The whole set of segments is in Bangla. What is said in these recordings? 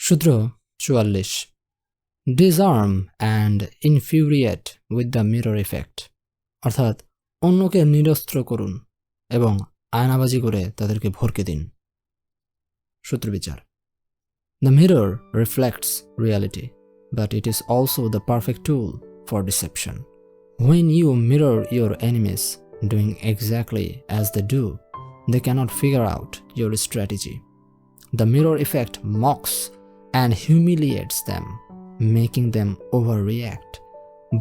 সূত্র ৪৪ Disarm and Infuriate with the mirror effect, অর্থাৎ অন্যকে নিরস্ত্র করুন এবং আয়নাবাজি করে তাদেরকে ভরকে দিন। সূত্রবিচার The mirror reflects reality, but it is also the perfect tool for deception. When you mirror your enemies doing exactly as they do, they cannot figure out your strategy. The mirror effect mocks and humiliates them, making them overreact.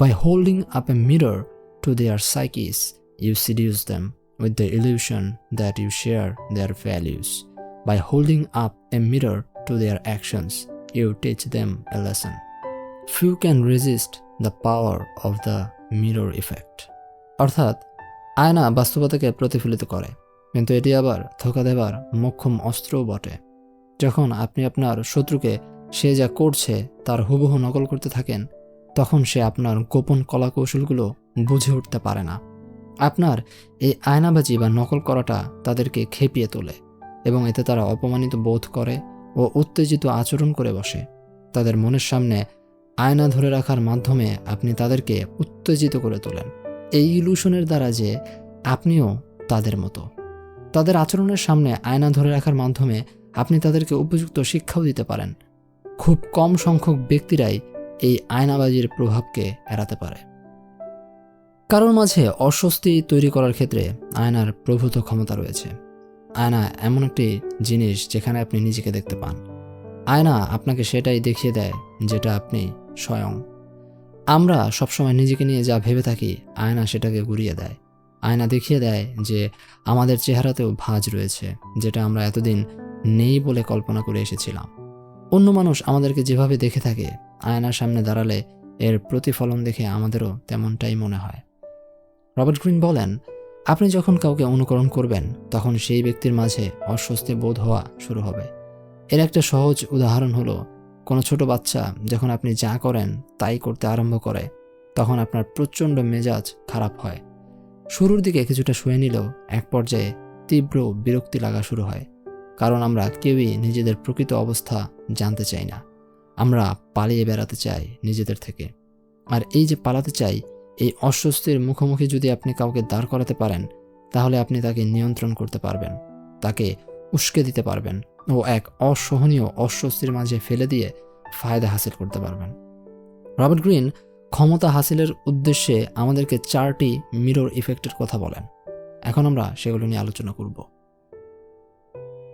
By holding up a mirror to their psyches, you seduce them with the illusion that you share their values. By holding up a mirror to their actions, you teach them a lesson. Few can resist the power of the mirror effect. অর্থাৎ আয়না বাস্তবতাকে প্রতিফলিত করে, কিন্তু এটি আবার ধোঁকা দেবার মোক্ষম অস্ত্রও বটে। যখন আপনি আপনার শত্রুকে সে যা করছে তার হুবহু নকল করতে থাকেন, তখন সে আপনার গোপন কলাকৌশলগুলো বুঝে উঠতে পারে না। আপনার এই আয়নাবাজি বা নকল করাটা তাদেরকে খেপিয়ে তোলে এবং এতে তারা অপমানিত বোধ করে ও উত্তেজিত আচরণ করে বসে। তাদের মনের সামনে আয়না ধরে রাখার মাধ্যমে আপনি তাদেরকে উত্তেজিত করে তোলেন, এই ইলুশনের দ্বারা যে আপনিও তাদের মতো। তাদের আচরণের সামনে আয়না ধরে রাখার মাধ্যমে আপনি তাদেরকে উপযুক্ত শিক্ষাও দিতে পারেন। খুব কম সংখ্যক ব্যক্তিরাই এই আয়নাবাজির প্রভাবকে এড়াতে পারে। কারোর মাঝে অস্বস্তি তৈরি করার ক্ষেত্রে আয়নার প্রভূত ক্ষমতা রয়েছে। আয়না এমন একটি জিনিস যেখানে আপনি নিজেকে দেখতে পান। আয়না আপনাকে সেটাই দেখিয়ে দেয় যেটা আপনি স্বয়ং। আমরা সবসময় নিজেকে নিয়ে যা ভেবে থাকি, আয়না সেটাকে ঘুরিয়ে দেয়। আয়না দেখিয়ে দেয় যে আমাদের চেহারাতেও ভাঁজ রয়েছে, যেটা আমরা এতদিন নেই বলে কল্পনা করে এসেছিলাম। অন্য মানুষ আমাদেরকে যেভাবে দেখে থাকে, আয়নার সামনে দাঁড়ালে এর প্রতিফলন দেখে আমাদেরও তেমনটাই মনে হয়। রবার্ট গ্রিন বলেন, আপনি যখন কাউকে অনুকরণ করবেন, তখন সেই ব্যক্তির মাঝে অস্বস্তি বোধ হওয়া শুরু হবে। এর একটা সহজ উদাহরণ হলো, কোনো ছোট বাচ্চা যখন আপনি যা করেন তাই করতে আরম্ভ করে, তখন আপনার প্রচণ্ড মেজাজ খারাপ হয়। শুরুর দিকে কিছুটা শুয়ে নিলেও এক পর্যায়ে তীব্র বিরক্তি লাগা শুরু হয়, কারণ আমরা কেউই নিজেদের প্রকৃত অবস্থা জানতে চাই না। আমরা পালিয়ে বেড়াতে চাই নিজেদের থেকে। আর এই যে পালাতে চাই, এই অস্বস্তির মুখোমুখি যদি আপনি কাউকে দাঁড় করাতে পারেন, তাহলে আপনি তাকে নিয়ন্ত্রণ করতে পারবেন, তাকে উস্কে দিতে পারবেন ও এক অসহনীয় অস্বস্তির মাঝে ফেলে দিয়ে ফায়দা হাসিল করতে পারবেন। রবার্ট গ্রিন ক্ষমতা হাসিলের উদ্দেশ্যে আমাদেরকে 4টি মিরর ইফেক্টের কথা বলেন। এখন আমরা সেগুলো নিয়ে আলোচনা করব।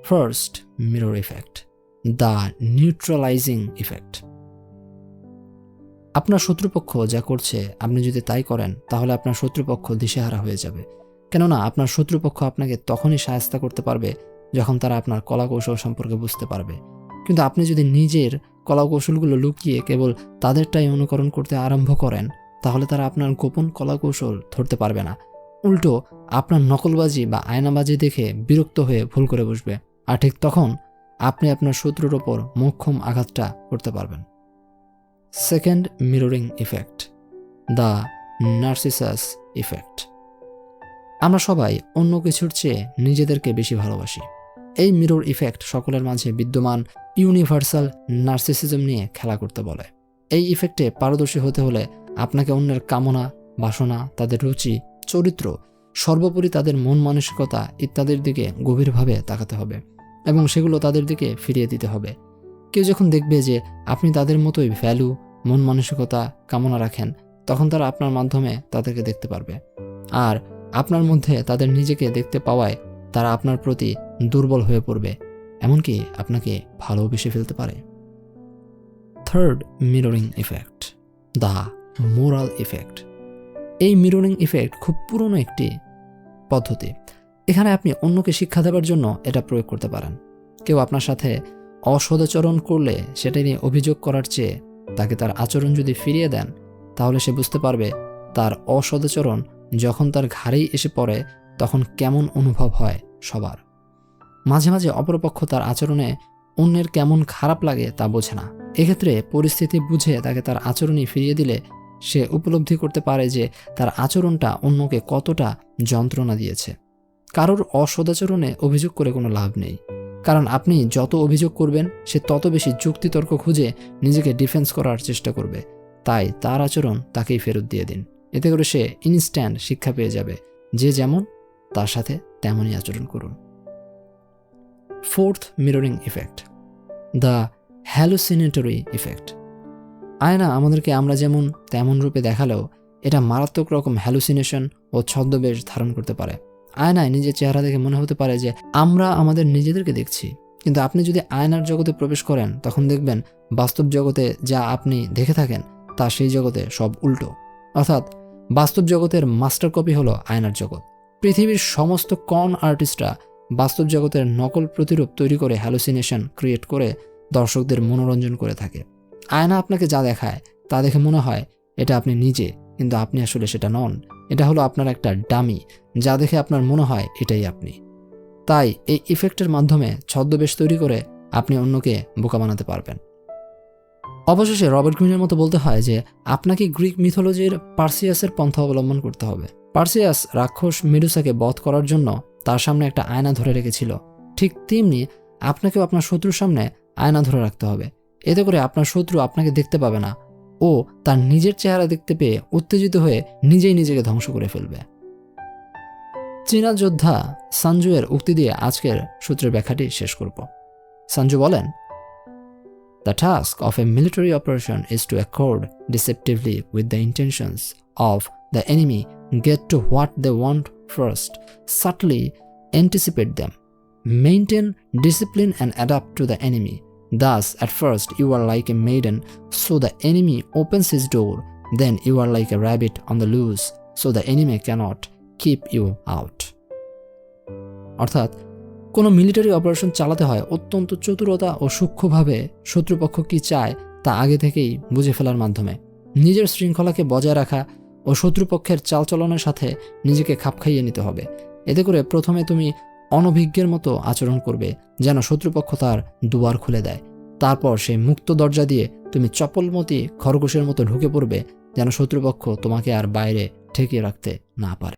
First mirror effect, the neutralising effect. আপনার শত্রুপক্ষ যা করছে আপনি যদি তাই করেন, তাহলে আপনার শত্রুপক্ষ দিশেহারা হয়ে যাবে। কেননা আপনার শত্রুপক্ষ আপনাকে তখনই সাহায্য করতে পারবে যখন তারা আপনার কলাকৌশল সম্পর্কে বুঝতে পারবে। কিন্তু আপনি যদি নিজের কলাকৌশলগুলো লুকিয়ে কেবল তাদেরটাই অনুকরণ করতে আরম্ভ করেন, তাহলে তারা আপনার গোপন কলাকৌশল ধরতে পারবে না। উল্টো আপনার নকলবাজি বা আয়নাবাজি দেখে বিরক্ত হয়ে ভুল করে বসবে, আর ঠিক তখন আপনি আপনার শত্রুর ওপর মোক্ষম আঘাতটা করতে পারবেন। Second mirroring effect, the narcissus effect. আমরা সবাই অন্য কিছুর চেয়ে নিজেদেরকে বেশি ভালোবাসি। এই মিরর ইফেক্ট সকলের মাঝে বিদ্যমান ইউনিভার্সাল নার্সিসিজম নিয়ে খেলা করতে বলে। এই ইফেক্টে পারদর্শী হতে হলে আপনাকে অন্যের কামনা, বাসনা, তাদের রুচি, চরিত্র, সর্বোপরি তাদের মন মানসিকতা ইত্যাদির দিকে গভীরভাবে তাকাতে হবে এবং সেগুলো তাদের দিকে ফিরিয়ে দিতে হবে। কেউ যখন দেখবে যে আপনি তাদের মতোই ভ্যালু, মন মানসিকতা, কামনা রাখেন, তখন তারা আপনার মাধ্যমে তাদেরকে দেখতে পারবে। আর আপনার মধ্যে তাদের নিজেকে দেখতে পাওয়ায় তারা আপনার প্রতি দুর্বল হয়ে পড়বে, এমনকি আপনাকে ভালোবেসে ফেলতে পারে। Third mirroring effect, the moral effect. এই মিররিং ইফেক্ট খুব পুরনো একটি পদ্ধতি। এখানে আপনি অন্যকে শিক্ষা দেওয়ার জন্য এটা প্রয়োগ করতে পারেন। কেউ আপনার সাথে অসদাচরণ করলে সেটা নিয়ে অভিযোগ করার চেয়ে তাকে তার আচরণ যদি ফিরিয়ে দেন, তাহলে সে বুঝতে পারবে তার অসদাচরণ যখন তার ঘাড়েই এসে পড়ে তখন কেমন অনুভব হয় সবার। মাঝে মাঝে অপরপক্ষ তার আচরণে অন্যের কেমন খারাপ লাগে তা বোঝে না। এক্ষেত্রে পরিস্থিতি বুঝে তাকে তার আচরণই ফিরিয়ে দিলে সে উপলব্ধি করতে পারে যে তার আচরণটা অন্যকে কতটা যন্ত্রণা দিয়েছে। কারোর অসদাচরণে অভিযোগ করে কোনো লাভ নেই। কারণ আপনি যত অভিযোগ করবেন সে তত বেশি যুক্তিতর্ক খুঁজে নিজেকে ডিফেন্স করার চেষ্টা করবে। তাই তার আচরণ তাকেই ফেরত দিয়ে দিন। এতে করে সে ইনস্ট্যান্ট শিক্ষা পেয়ে যাবে। যে যেমন তার সাথে তেমনই আচরণ করুন। Fourth mirroring effect, the hallucinatory effect. আয়না আমাদেরকে আমরা যেমন তেমন রূপে দেখালেও এটা মারাত্মক রকম হ্যালুসিনেশন ও ছদ্মবেশ ধারণ করতে পারে। আয়নায় নিজের চেহারা দেখে মনে হতে পারে যে আমরা আমাদের নিজেদেরকে দেখছি, কিন্তু আপনি যদি আয়নার জগতে প্রবেশ করেন তখন দেখবেন বাস্তব জগতে যা আপনি দেখে থাকেন তা সেই জগতে সব উল্টো। অর্থাৎ বাস্তব জগতের মাস্টার কপি হলো আয়নার জগৎ। পৃথিবীর সমস্ত কন আর্টিস্টরা বাস্তব জগতের নকল প্রতিরূপ তৈরি করে হ্যালুসিনেশন ক্রিয়েট করে দর্শকদের মনোরঞ্জন করে থাকে। আয়না আপনাকে যা দেখায় তা দেখে মনে হয় এটা আপনি নিজে, কিন্তু আপনি আসলে সেটা নন। এটা হলো আপনার একটা ডামি, যা দেখে আপনার মনে হয় এটাই আপনি। তাই এই ইফেক্টের মাধ্যমে ছদ্মবেশ তৈরি করে আপনি অন্যকে বোকা বানাতে পারবেন। অবশেষে রবার্ট গ্রিনের মতো বলতে হয় যে আপনাকে গ্রিক মিথোলজির পার্সিয়াসের পন্থা অবলম্বন করতে হবে। পার্সিয়াস রাক্ষস মেডুসাকে বধ করার জন্য তার সামনে একটা আয়না ধরে রেখেছিল। ঠিক তেমনি আপনাকেও আপনার শত্রুর সামনে আয়না ধরে রাখতে হবে। এতে করে আপনার শত্রু আপনাকে দেখতে পাবে না ও তার নিজের চেহারা দেখতে পেয়ে উত্তেজিত হয়ে নিজেই নিজেকে ধ্বংস করে ফেলবে। চীনা যোদ্ধা সানজুয়ের উক্তি দিয়ে আজকের সূত্রের ব্যাখ্যাটি শেষ করব। সানজু বলেন, The task of a military operation is to accord deceptively with the intentions of the enemy, get to what they want first, subtly anticipate them, maintain discipline and adapt to the enemy. Thus, at first you are like a maiden, so the enemy opens his door, then you are like a rabbit on the loose, so the enemy cannot keep you out. অর্থাৎ কোনো মিলিটারি অপারেশন চালাতে হয় অত্যন্ত চতুরতা ও সূক্ষ্মভাবে শত্রুপক্ষ কি চায় তা আগে থেকেই বুঝে ফেলার মাধ্যমে। নিজের শৃঙ্খলাকে বজায় রাখা ও শত্রুপক্ষের চালচলনের সাথে নিজেকে খাপ খাইয়ে নিতে হবে। এতে করে প্রথমে তুমি অনভিজ্ঞের মতো আচরণ করবে, যেন শত্রুপক্ষ তার দুয়ার খুলে দেয়। তারপর সেই মুক্ত দরজা দিয়ে তুমি চপলমতি খরগোশের মতো ঢুকে পড়বে, যেন শত্রুপক্ষ তোমাকে আর বাইরে ঠেকিয়ে রাখতে না পারে।